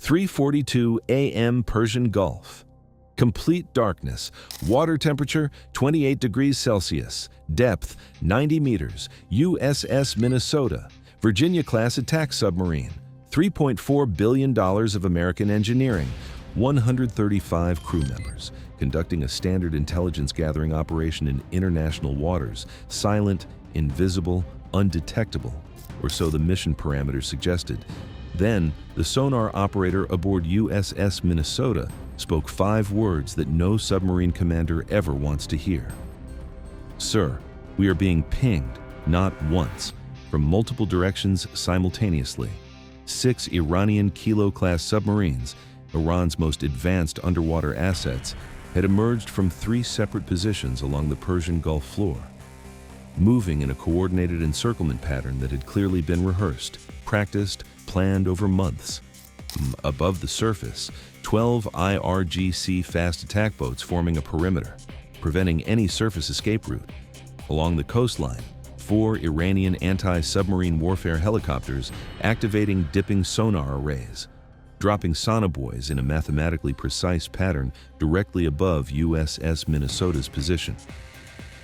3:42 a.m. Persian Gulf. Complete darkness. Water temperature 28 degrees Celsius. Depth 90 meters. USS Minnesota. Virginia-class attack submarine. $3.4 billion of American engineering. 135 crew members. Conducting a standard intelligence gathering operation in international waters. Silent, invisible, undetectable. Or so the mission parameters suggested. Then, the sonar operator aboard USS Minnesota spoke 5 words that no submarine commander ever wants to hear. "Sir, we are being pinged, not once, from multiple directions simultaneously. 6 Iranian Kilo-class submarines, Iran's most advanced underwater assets, had emerged from 3 separate positions along the Persian Gulf floor, moving in a coordinated encirclement pattern that had clearly been rehearsed, practiced, planned over months. Above the surface, 12 IRGC fast attack boats forming a perimeter, preventing any surface escape route. Along the coastline, 4 Iranian anti-submarine warfare helicopters activating dipping sonar arrays, dropping sonobuoys in a mathematically precise pattern directly above USS Minnesota's position.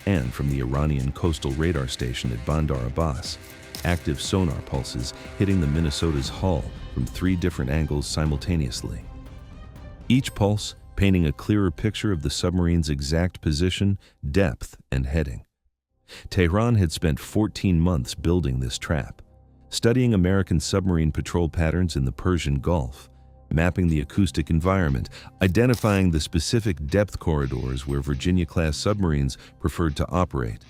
And from the Iranian coastal radar station at Bandar Abbas, active sonar pulses hitting the Minnesota's hull from 3 different angles simultaneously. Each pulse painting a clearer picture of the submarine's exact position, depth, and heading. Tehran had spent 14 months building this trap, studying American submarine patrol patterns in the Persian Gulf, mapping the acoustic environment, identifying the specific depth corridors where Virginia-class submarines preferred to operate,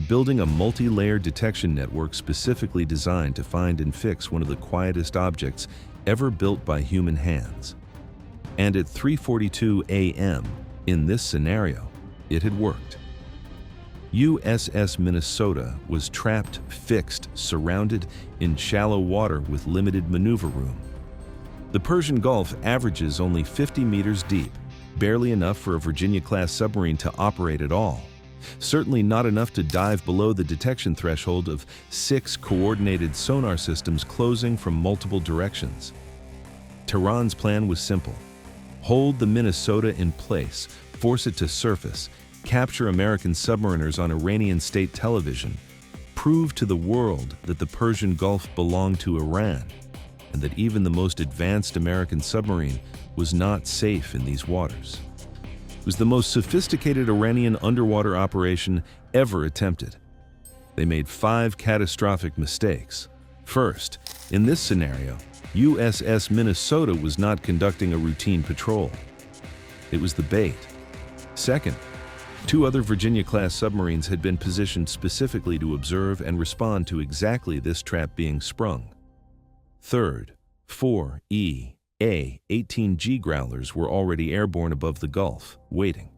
building a multi-layered detection network specifically designed to find and fix one of the quietest objects ever built by human hands. And at 3:42 a.m., in this scenario, it had worked. USS Minnesota was trapped, fixed, surrounded in shallow water with limited maneuver room. The Persian Gulf averages only 50 meters deep, barely enough for a Virginia-class submarine to operate at all. Certainly not enough to dive below the detection threshold of 6 coordinated sonar systems closing from multiple directions. Tehran's plan was simple. Hold the Minnesota in place, force it to surface, capture American submariners on Iranian state television, prove to the world that the Persian Gulf belonged to Iran, and that even the most advanced American submarine was not safe in these waters. It was the most sophisticated Iranian underwater operation ever attempted. They made 5 catastrophic mistakes. First, in this scenario, USS Minnesota was not conducting a routine patrol. It was the bait. Second, 2 other Virginia-class submarines had been positioned specifically to observe and respond to exactly this trap being sprung. Third, 4 EA-18G Growlers were already airborne above the Gulf, waiting.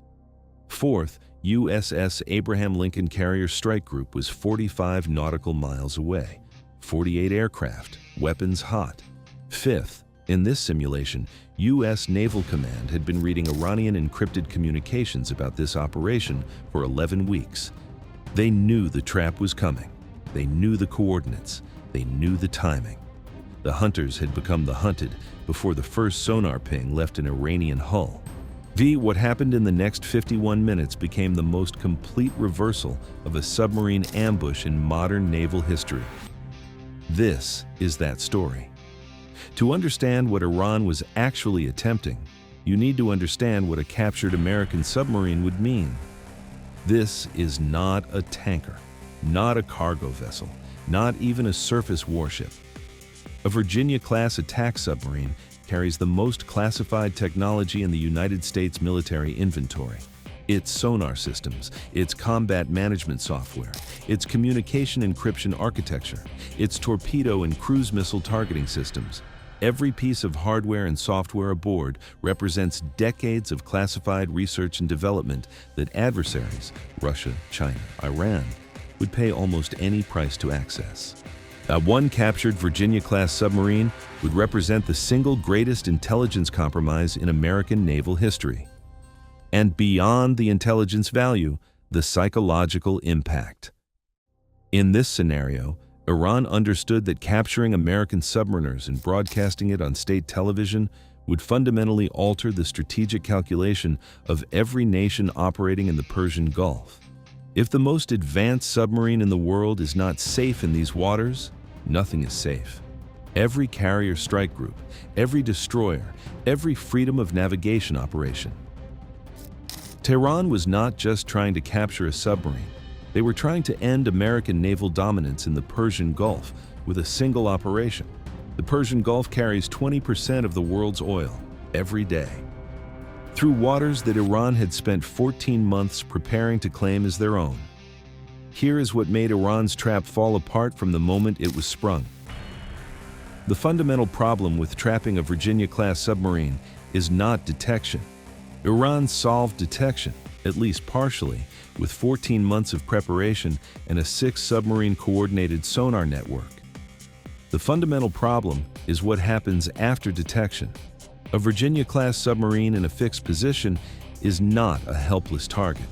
Fourth, USS Abraham Lincoln Carrier Strike Group was 45 nautical miles away, 48 aircraft, weapons hot. Fifth, in this simulation, U.S. Naval Command had been reading Iranian encrypted communications about this operation for 11 weeks. They knew the trap was coming. They knew the coordinates. They knew the timing. The hunters had become the hunted before the first sonar ping left an Iranian hull. What happened in the next 51 minutes became the most complete reversal of a submarine ambush in modern naval history. This is that story. To understand what Iran was actually attempting, you need to understand what a captured American submarine would mean. This is not a tanker, not a cargo vessel, not even a surface warship. A Virginia-class attack submarine carries the most classified technology in the United States military inventory. Its sonar systems, its combat management software, its communication encryption architecture, its torpedo and cruise missile targeting systems. Every piece of hardware and software aboard represents decades of classified research and development that adversaries, Russia, China, Iran, would pay almost any price to access. One captured Virginia-class submarine would represent the single greatest intelligence compromise in American naval history. And beyond the intelligence value, the psychological impact. In this scenario, Iran understood that capturing American submariners and broadcasting it on state television would fundamentally alter the strategic calculation of every nation operating in the Persian Gulf. If the most advanced submarine in the world is not safe in these waters, nothing is safe. Every carrier strike group, every destroyer, every freedom of navigation operation. Tehran was not just trying to capture a submarine. They were trying to end American naval dominance in the Persian Gulf with a single operation. The Persian Gulf carries 20% of the world's oil every day. Through waters that Iran had spent 14 months preparing to claim as their own. Here is what made Iran's trap fall apart from the moment it was sprung. The fundamental problem with trapping a Virginia-class submarine is not detection. Iran solved detection, at least partially, with 14 months of preparation and a 6-submarine coordinated sonar network. The fundamental problem is what happens after detection. A Virginia-class submarine in a fixed position is not a helpless target.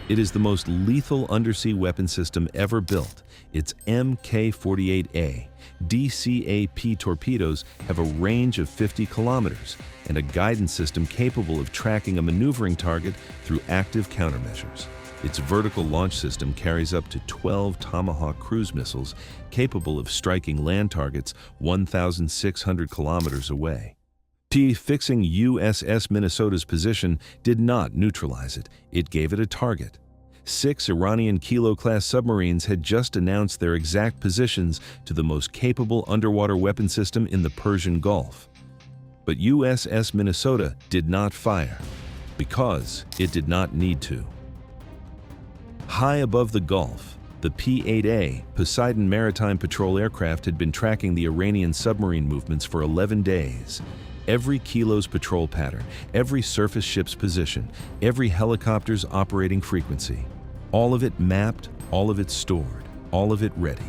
It is the most lethal undersea weapon system ever built. Its Mk-48A DCAP torpedoes have a range of 50 kilometers and a guidance system capable of tracking a maneuvering target through active countermeasures. Its vertical launch system carries up to 12 Tomahawk cruise missiles capable of striking land targets 1,600 kilometers away. Fixing USS Minnesota's position did not neutralize it, it gave it a target. 6 Iranian Kilo-class submarines had just announced their exact positions to the most capable underwater weapon system in the Persian Gulf. But USS Minnesota did not fire, because it did not need to. High above the Gulf, the P-8A Poseidon maritime patrol aircraft had been tracking the Iranian submarine movements for 11 days. Every kilo's patrol pattern, every surface ship's position, every helicopter's operating frequency. All of it mapped, all of it stored, all of it ready.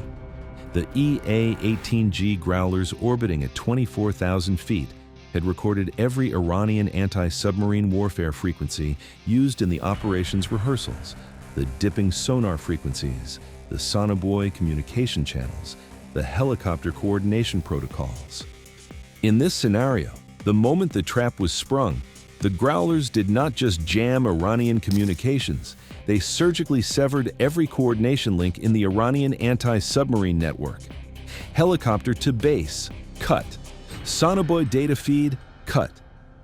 The EA-18G Growlers orbiting at 24,000 feet had recorded every Iranian anti-submarine warfare frequency used in the operations rehearsals, the dipping sonar frequencies, the sonobuoy communication channels, the helicopter coordination protocols. In this scenario, the moment the trap was sprung, the Growlers did not just jam Iranian communications, they surgically severed every coordination link in the Iranian anti-submarine network. Helicopter to base, cut. Sonobuoy data feed, cut.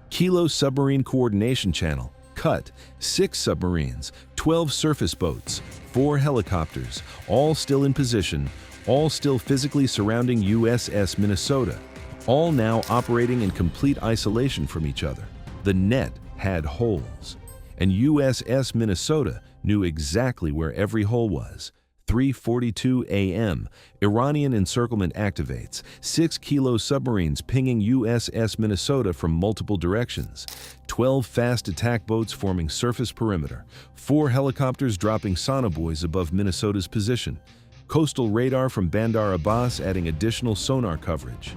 Kilo submarine coordination channel, cut. 6 submarines, 12 surface boats, 4 helicopters, all still in position, all still physically surrounding USS Minnesota, all now operating in complete isolation from each other. The net had holes, and USS Minnesota knew exactly where every hole was. 3:42 a.m., Iranian encirclement activates. 6 Kilo submarines pinging USS Minnesota from multiple directions. 12 fast attack boats forming surface perimeter. 4 helicopters dropping sonobuoys above Minnesota's position. Coastal radar from Bandar Abbas adding additional sonar coverage.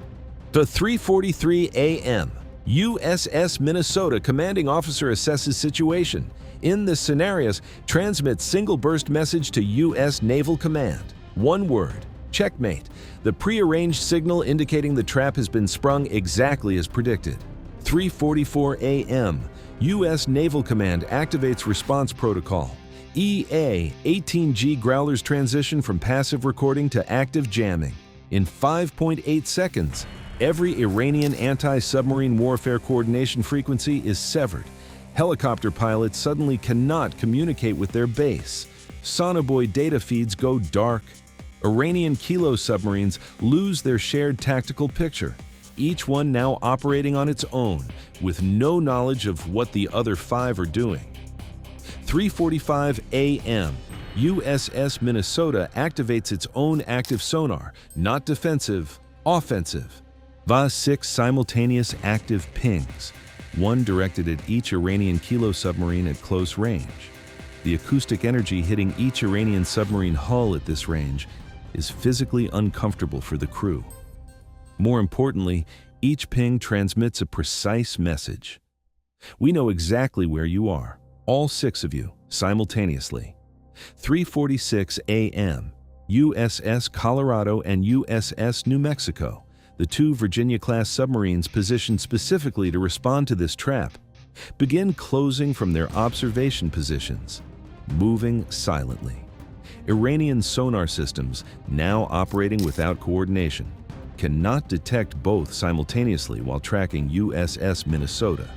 To 3:43 a.m., USS Minnesota commanding officer assesses situation. In the scenarios, transmits single burst message to U.S. Naval Command. One word, checkmate. The prearranged signal indicating the trap has been sprung exactly as predicted. 3:44 a.m., U.S. Naval Command activates response protocol. EA-18G Growlers transition from passive recording to active jamming. In 5.8 seconds, every Iranian anti-submarine warfare coordination frequency is severed. Helicopter pilots suddenly cannot communicate with their base. Sonobuoy data feeds go dark. Iranian Kilo submarines lose their shared tactical picture, each one now operating on its own, with no knowledge of what the other 5 are doing. 3:45 a.m., USS Minnesota activates its own active sonar, not defensive, offensive. VA 6 simultaneous active pings, one directed at each Iranian Kilo submarine at close range. The acoustic energy hitting each Iranian submarine hull at this range is physically uncomfortable for the crew. More importantly, each ping transmits a precise message. We know exactly where you are, all 6 of you, simultaneously. 3:46 a.m., USS Colorado and USS New Mexico, the two Virginia-class submarines positioned specifically to respond to this trap, begin closing from their observation positions, moving silently. Iranian sonar systems, now operating without coordination, cannot detect both simultaneously while tracking USS Minnesota.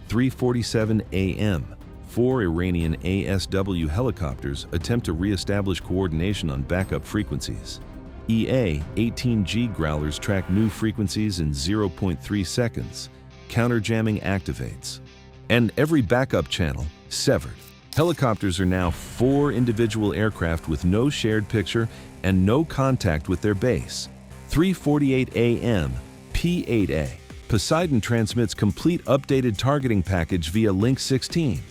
3:47 a.m., 4 Iranian ASW helicopters attempt to re-establish coordination on backup frequencies. EA-18G Growlers track new frequencies in 0.3 seconds. Counterjamming activates. And every backup channel severed. Helicopters are now 4 individual aircraft with no shared picture and no contact with their base. 3:48 a.m., P-8A Poseidon transmits complete updated targeting package via Link 16.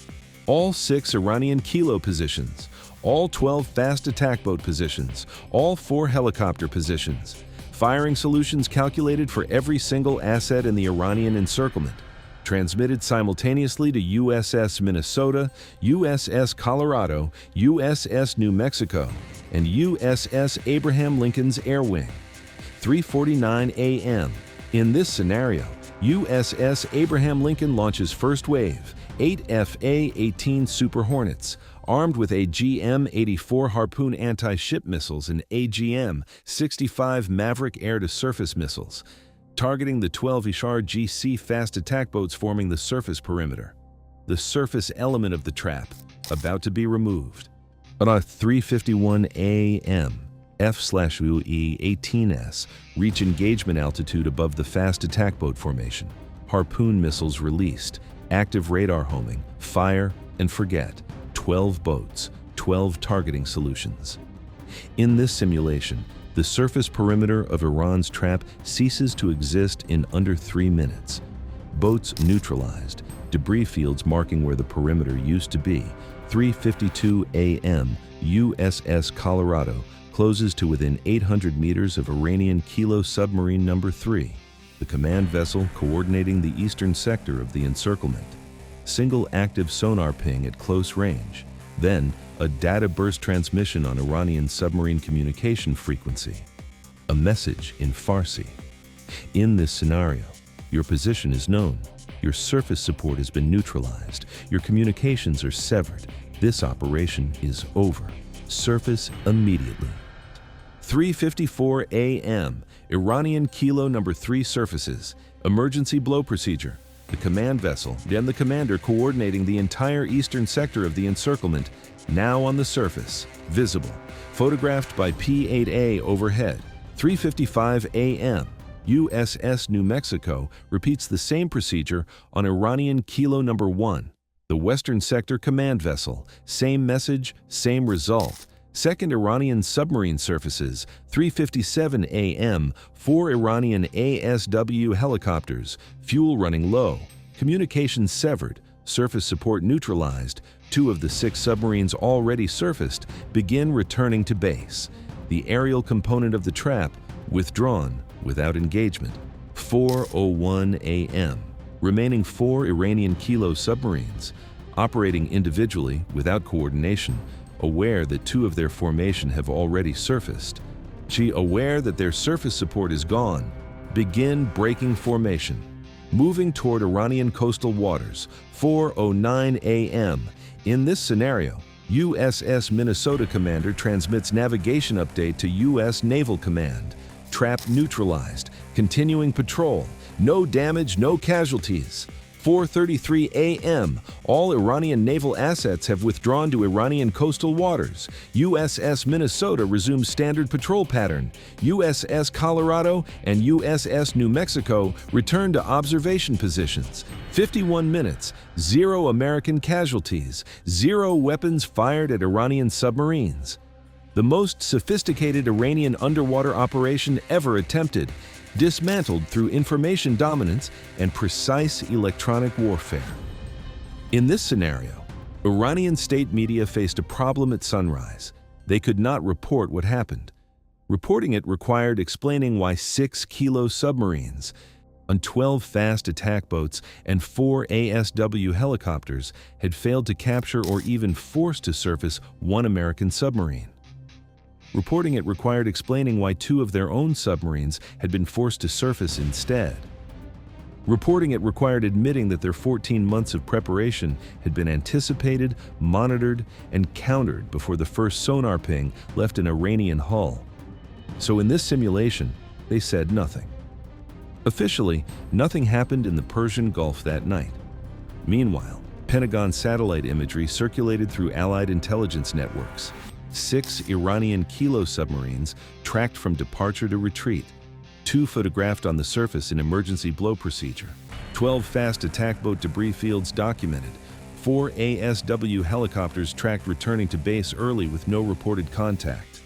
All 6 Iranian Kilo positions, all 12 fast attack boat positions, all 4 helicopter positions. Firing solutions calculated for every single asset in the Iranian encirclement. Transmitted simultaneously to USS Minnesota, USS Colorado, USS New Mexico, and USS Abraham Lincoln's Air Wing. 3:49 a.m. In this scenario, USS Abraham Lincoln launches first wave, 8 FA-18 Super Hornets, armed with AGM-84 Harpoon anti-ship missiles and AGM-65 Maverick air-to-surface missiles, targeting the 12 IRGC fast attack boats forming the surface perimeter. The surface element of the trap, about to be removed. At 3:51 a.m., F/UE-18S reach engagement altitude above the fast attack boat formation. Harpoon missiles released, active radar homing, fire and forget. 12 boats, 12 targeting solutions. In this simulation, the surface perimeter of Iran's trap ceases to exist in under 3 minutes. Boats neutralized, debris fields marking where the perimeter used to be. 3:52 a.m., USS Colorado closes to within 800 meters of Iranian Kilo submarine number 3, the command vessel coordinating the eastern sector of the encirclement. Single active sonar ping at close range, then a data burst transmission on Iranian submarine communication frequency. A message in Farsi. In this scenario, your position is known, your surface support has been neutralized, your communications are severed. This operation is over. Surface immediately. 3:54 a.m., Iranian Kilo number 3 surfaces. Emergency blow procedure. The command vessel and the commander coordinating the entire eastern sector of the encirclement, now on the surface, visible. Photographed by P-8A overhead. 3:55 a.m., USS New Mexico repeats the same procedure on Iranian Kilo number 1, the western sector command vessel. Same message, same result. Second Iranian submarine surfaces, 3:57 a.m., 4 Iranian ASW helicopters, fuel running low, communications severed, surface support neutralized. 2 of the 6 submarines already surfaced begin returning to base. The aerial component of the trap withdrawn without engagement. 4:01 a.m., remaining 4 Iranian Kilo submarines, operating individually without coordination, aware that 2 of their formation have already surfaced. Aware that their surface support is gone, begin breaking formation. Moving toward Iranian coastal waters, 4:09 a.m. In this scenario, USS Minnesota commander transmits navigation update to U.S. Naval Command. Trap neutralized, continuing patrol, no damage, no casualties. 4:33 a.m., all Iranian naval assets have withdrawn to Iranian coastal waters. USS Minnesota resumes standard patrol pattern. USS Colorado and USS New Mexico return to observation positions. 51 minutes, 0 American casualties, 0 weapons fired at Iranian submarines. The most sophisticated Iranian underwater operation ever attempted, dismantled through information dominance and precise electronic warfare. In this scenario, Iranian state media faced a problem at sunrise. They could not report what happened. Reporting it required explaining why 6 Kilo submarines on 12 fast attack boats and 4 ASW helicopters had failed to capture or even force to surface 1 American submarine. Reporting it required explaining why two of their own submarines had been forced to surface instead. Reporting it required admitting that their 14 months of preparation had been anticipated, monitored, and countered before the first sonar ping left an Iranian hull. So in this simulation, they said nothing. Officially, nothing happened in the Persian Gulf that night. Meanwhile, Pentagon satellite imagery circulated through Allied intelligence networks. 6 Iranian Kilo submarines tracked from departure to retreat. 2 photographed on the surface in emergency blow procedure. 12 fast attack boat debris fields documented. 4 ASW helicopters tracked returning to base early with no reported contact.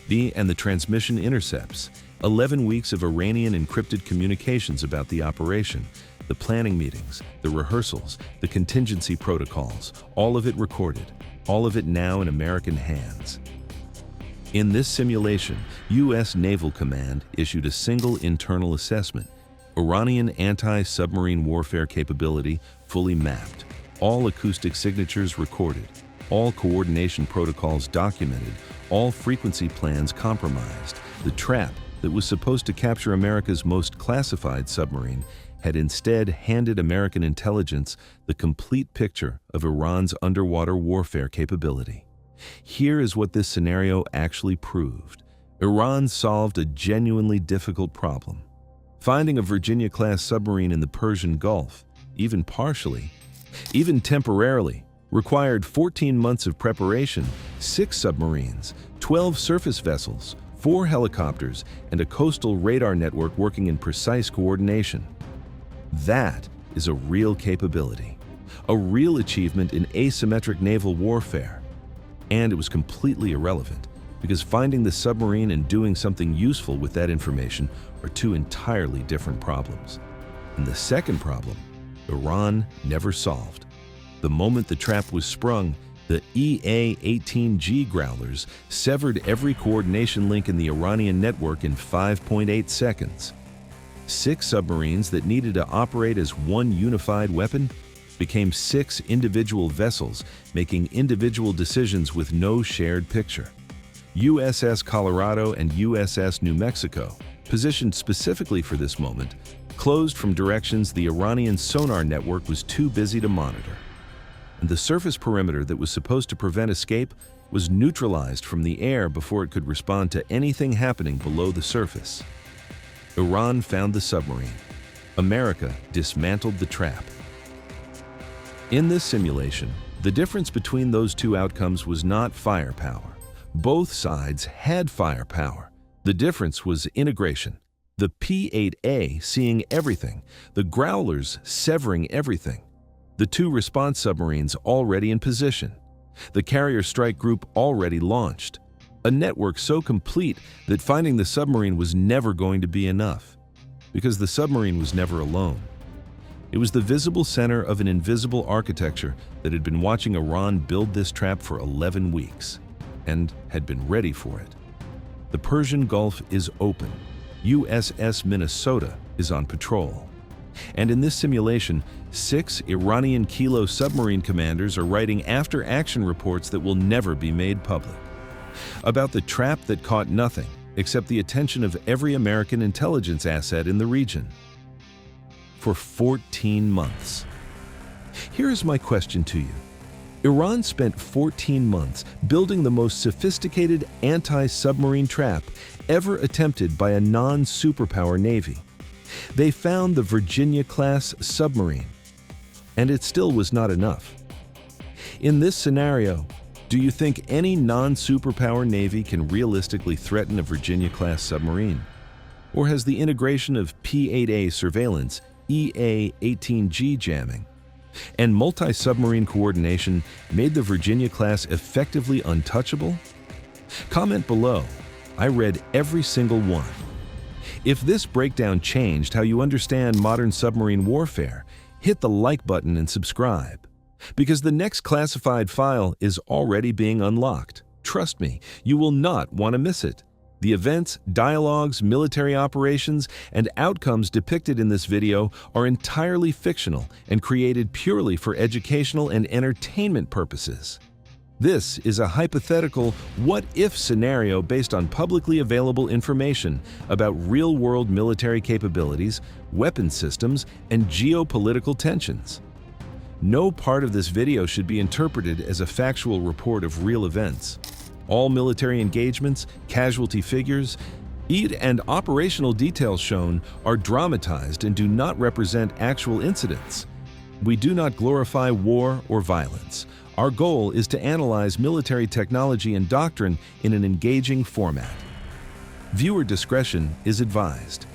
The transmission intercepts. 11 weeks of Iranian encrypted communications about the operation, the planning meetings, the rehearsals, the contingency protocols, all of it recorded, all of it now in American hands. In this simulation, U.S. Naval Command issued a single internal assessment: Iranian anti-submarine warfare capability fully mapped, all acoustic signatures recorded, all coordination protocols documented, all frequency plans compromised. The trap that was supposed to capture America's most classified submarine had instead handed American intelligence the complete picture of Iran's underwater warfare capability. Here is what this scenario actually proved. Iran solved a genuinely difficult problem. Finding a Virginia-class submarine in the Persian Gulf, even partially, even temporarily, required 14 months of preparation, 6 submarines, 12 surface vessels, 4 helicopters, and a coastal radar network working in precise coordination. That is a real capability, a real achievement in asymmetric naval warfare. And it was completely irrelevant, because finding the submarine and doing something useful with that information are 2 entirely different problems. And the second problem, Iran never solved. The moment the trap was sprung, the EA-18G Growlers severed every coordination link in the Iranian network in 5.8 seconds. 6 submarines that needed to operate as one unified weapon became 6 individual vessels, making individual decisions with no shared picture. USS Colorado and USS New Mexico, positioned specifically for this moment, closed from directions the Iranian sonar network was too busy to monitor. And the surface perimeter that was supposed to prevent escape was neutralized from the air before it could respond to anything happening below the surface. Iran found the submarine. America dismantled the trap. In this simulation, the difference between those 2 outcomes was not firepower. Both sides had firepower. The difference was integration. The P-8A seeing everything, the Growlers severing everything. The 2 response submarines already in position. The carrier strike group already launched. A network so complete that finding the submarine was never going to be enough, because the submarine was never alone. It was the visible center of an invisible architecture that had been watching Iran build this trap for 11 weeks, and had been ready for it. The Persian Gulf is open. USS Minnesota is on patrol. And in this simulation, 6 Iranian Kilo submarine commanders are writing after-action reports that will never be made public, about the trap that caught nothing except the attention of every American intelligence asset in the region. For 14 months. Here is my question to you. Iran spent 14 months building the most sophisticated anti-submarine trap ever attempted by a non-superpower navy. They found the Virginia-class submarine, and it still was not enough. In this scenario, do you think any non-superpower navy can realistically threaten a Virginia-class submarine? Or has the integration of P-8A surveillance, EA-18G jamming, and multi-submarine coordination made the Virginia-class effectively untouchable? Comment below. I read every single one. If this breakdown changed how you understand modern submarine warfare, hit the like button and subscribe. Because the next classified file is already being unlocked. Trust me, you will not want to miss it. The events, dialogues, military operations, and outcomes depicted in this video are entirely fictional and created purely for educational and entertainment purposes. This is a hypothetical what-if scenario based on publicly available information about real-world military capabilities, weapon systems, and geopolitical tensions. No part of this video should be interpreted as a factual report of real events. All military engagements, casualty figures, and operational details shown are dramatized and do not represent actual incidents. We do not glorify war or violence. Our goal is to analyze military technology and doctrine in an engaging format. Viewer discretion is advised.